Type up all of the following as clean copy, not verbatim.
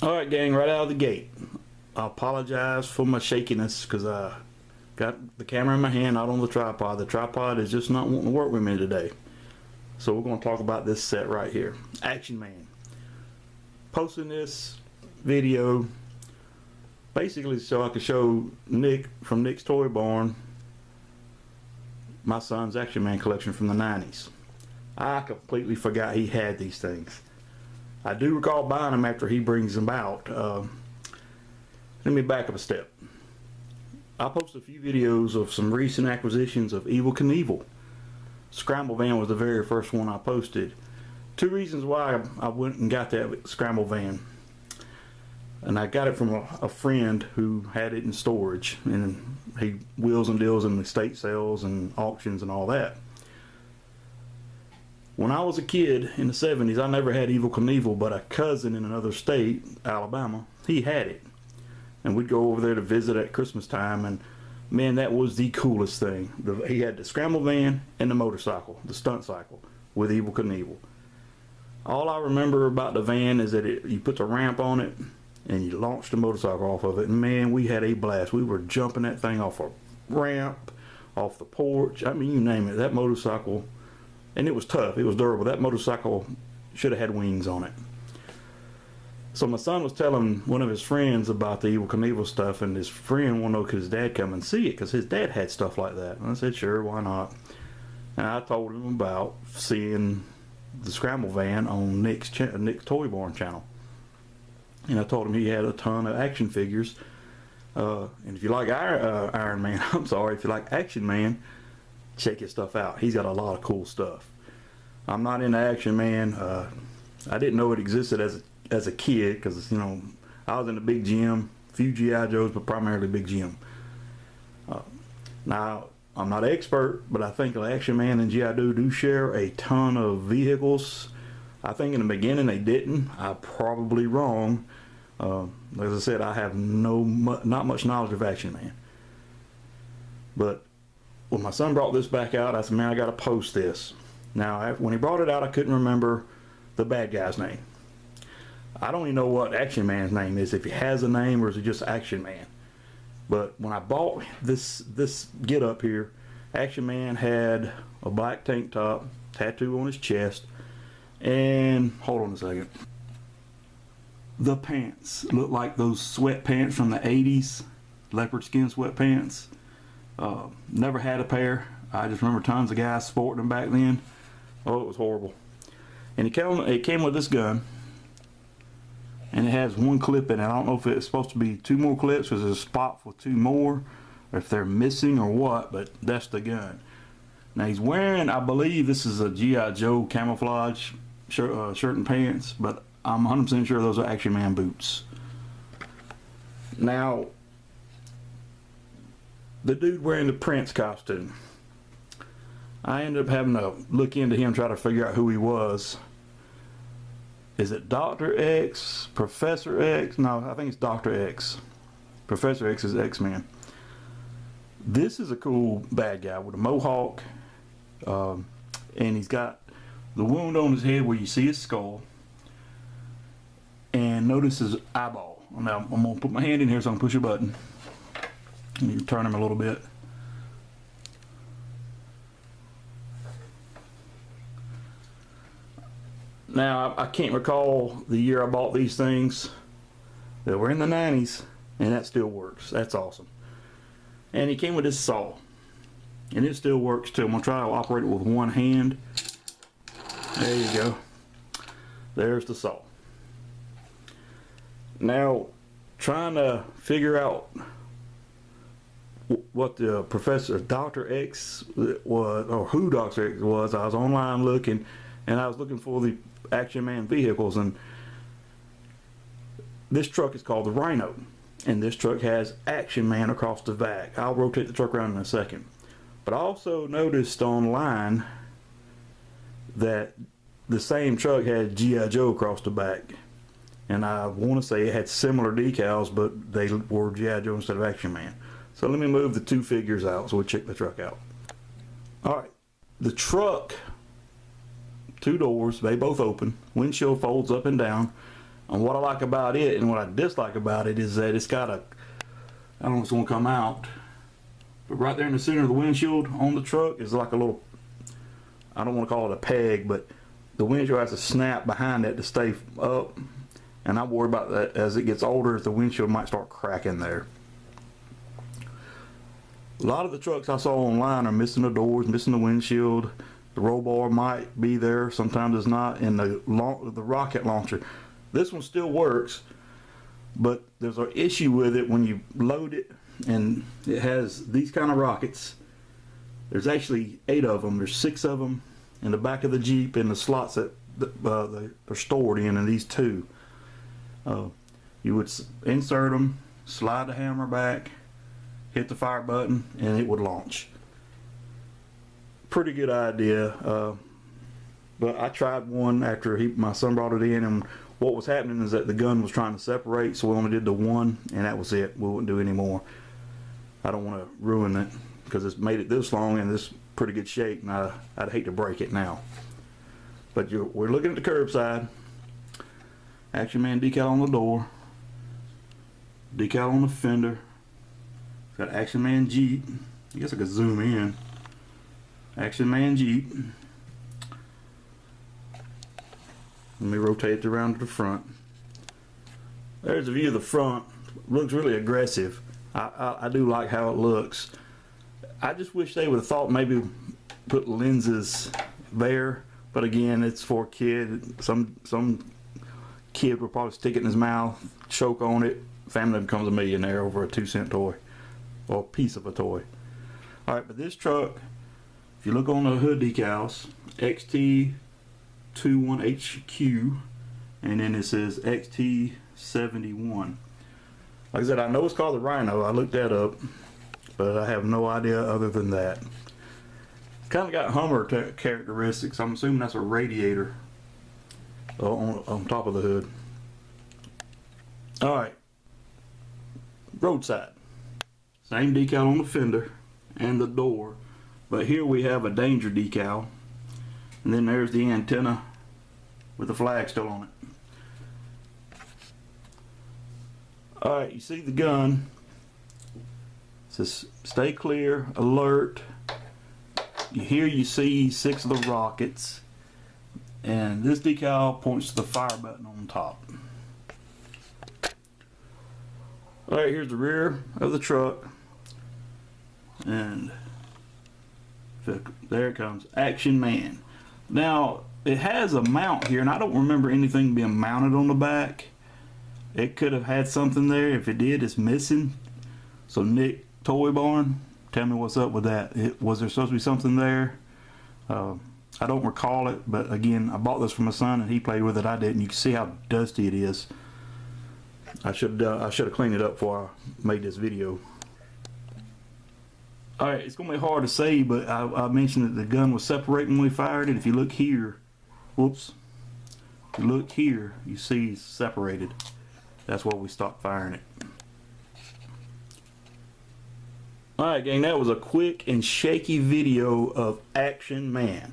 Alright gang, right out of the gate, I apologize for my shakiness because I got the camera in my hand, not on the tripod. The tripod is just not wanting to work with me today. So we're going to talk about this set right here, Action Man. Posting this video basically so I could show Nick from Nick's Toy Barn my son's Action Man collection from the 90s. I completely forgot he had these things. I do recall buying them after he brings them out. Let me back up a step. I posted a few videos of some recent acquisitions of Evel Knievel. Scramble Van was the very first one I posted. Two reasons why I went and got that Scramble Van. And I got it from a friend who had it in storage, and he wheels and deals in estate sales and auctions and all that. When I was a kid in the 70s, I never had Evel Knievel, but a cousin in another state, Alabama, he had it. And we'd go over there to visit at Christmas time, and man, that was the coolest thing. He had the Scramble Van and the motorcycle, the stunt cycle, with Evel Knievel. All I remember about the van is that you put the ramp on it, and you launched the motorcycle off of it, and man, we had a blast. We were jumping that thing off a ramp, off the porch, I mean, you name it. That motorcycle, and it was tough, it was durable. That motorcycle should have had wings on it. So my son was telling one of his friends about the Evel Knievel stuff, and his friend wanted to know could his dad come and see it, because his dad had stuff like that. And I said, sure, why not? And I told him about seeing the Scramble Van on Nick's Toy Barn channel. And I told him he had a ton of action figures. And if you like Iron Man, I'm sorry, if you like Action Man, check his stuff out. He's got a lot of cool stuff. I'm not into Action Man. I didn't know it existed as a kid, because you know I was in the big gym, few G.I. Joes, but primarily big gym. Now I'm not an expert, but I think Action Man and G.I. Joe do share a ton of vehicles. I think in the beginning they didn't. I'm probably wrong. As I said, I have not much knowledge of Action Man. But when my son brought this back out, I said, man, I got to post this. Now, when he brought it out, I couldn't remember the bad guy's name. I don't even know what Action Man's name is, if he has a name or is it just Action Man. But when I bought this get up here, Action Man had a black tank top, tattoo on his chest, and hold on a second. The pants look like those sweatpants from the 80s, leopard skin sweatpants. Never had a pair. I just remember tons of guys sporting them back then. Oh, it was horrible. And it came with this gun, and it has one clip in it. I don't know if it's supposed to be two more clips, because there's a spot for two more, or if they're missing or what, but that's the gun. Now he's wearing, I believe this is a G.I. Joe camouflage shirt and pants, but I'm 100% sure those are Action Man boots. Now, the dude wearing the Prince costume, I ended up having to look into him, try to figure out who he was. Is it Dr. X? Professor X? No, I think it's Dr. X. Professor X is X-Man. This is a cool bad guy with a mohawk, and he's got the wound on his head where you see his skull, and notice his eyeball. Now I'm going to put my hand in here so I can push a button. You can turn him a little bit. Now I can't recall the year I bought these things. They were in the 90s, and that still works. That's awesome. And he came with this saw, and it still works too. I'm going to try to operate it with one hand. There you go. There's the saw. Now, trying to figure out what the Professor Dr. X was, or who Dr. X was, I was online looking, and I was looking for the Action Man vehicles, and this truck is called the Rhino, and this truck has Action Man across the back. I'll rotate the truck around in a second. But I also noticed online that the same truck had G.I. Joe across the back, and I want to say it had similar decals, but they were G.I. Joe instead of Action Man. So let me move the two figures out so we'll check the truck out. Alright, the truck, two doors, they both open, windshield folds up and down. And what I like about it and what I dislike about it is that it's got a, I don't know if it's gonna come out, but right there in the center of the windshield on the truck is like a little, I don't want to call it a peg, but the windshield has to snap behind it to stay up. And I worry about that as it gets older, the windshield might start cracking there. A lot of the trucks I saw online are missing the doors, missing the windshield. The roll bar might be there, sometimes it's not. And the rocket launcher, this one still works, but there's an issue with it when you load it, and it has these kind of rockets. There's actually 8 of them. There's 6 of them in the back of the Jeep in the slots that they're stored in, and these 2. You would insert them, slide the hammer back, hit the fire button, and it would launch. Pretty good idea. But I tried one after my son brought it in, and what was happening is that the gun was trying to separate, so we only did the one, and that was it. We wouldn't do any more. I don't want to ruin it because it's made it this long and this pretty good shape, and I'd hate to break it now. But we're looking at the curbside. Action Man decal on the door, decal on the fender. It's got Action Man Jeep. I guess I could zoom in. Action Man Jeep. Let me rotate it around to the front. There's a view of the front. Looks really aggressive. I do like how it looks. I just wish they would have thought maybe put lenses there, but again, it's for a kid. Some kid will probably stick it in his mouth, choke on it. Family becomes a millionaire over a 2-cent toy or a piece of a toy. Alright, but this truck, if you look on the hood decals, XT21HQ, and then it says XT71. Like I said, I know it's called the Rhino. I looked that up, but I have no idea other than that. Kind of got Hummer characteristics. I'm assuming that's a radiator on top of the hood. Alright, roadside. Same decal on the fender and the door, but here we have a danger decal, and then there's the antenna with the flag still on it. Alright, you see the gun. It says stay clear, alert. Here you see 6 of the rockets, and this decal points to the fire button on top. Alright, here's the rear of the truck, and there it comes, Action Man. Now it has a mount here, and I don't remember anything being mounted on the back. It could have had something there. If it did, it's missing. So Nick Toy Barn, tell me what's up with that. Was there supposed to be something there? I don't recall it, but again, I bought this for my son and he played with it. I didn't. You can see how dusty it is. I should have cleaned it up before I made this video. Alright, it's going to be hard to say, but I mentioned that the gun was separating when we fired it. If you look here, whoops, if you look here, you see it's separated. That's why we stopped firing it. Alright gang, that was a quick and shaky video of Action Man.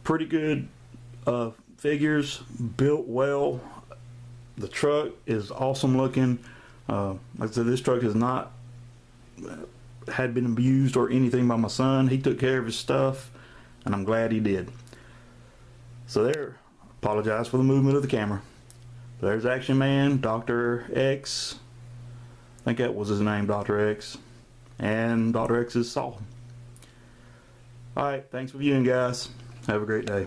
Pretty good figures, built well. The truck is awesome looking. Like I said, this truck is not had been abused or anything by my son. He took care of his stuff, and I'm glad he did. So there, apologize for the movement of the camera. There's Action Man, Dr. X. I think that was his name, Dr. X. And Dr. X's saw. Alright, thanks for viewing guys. Have a great day.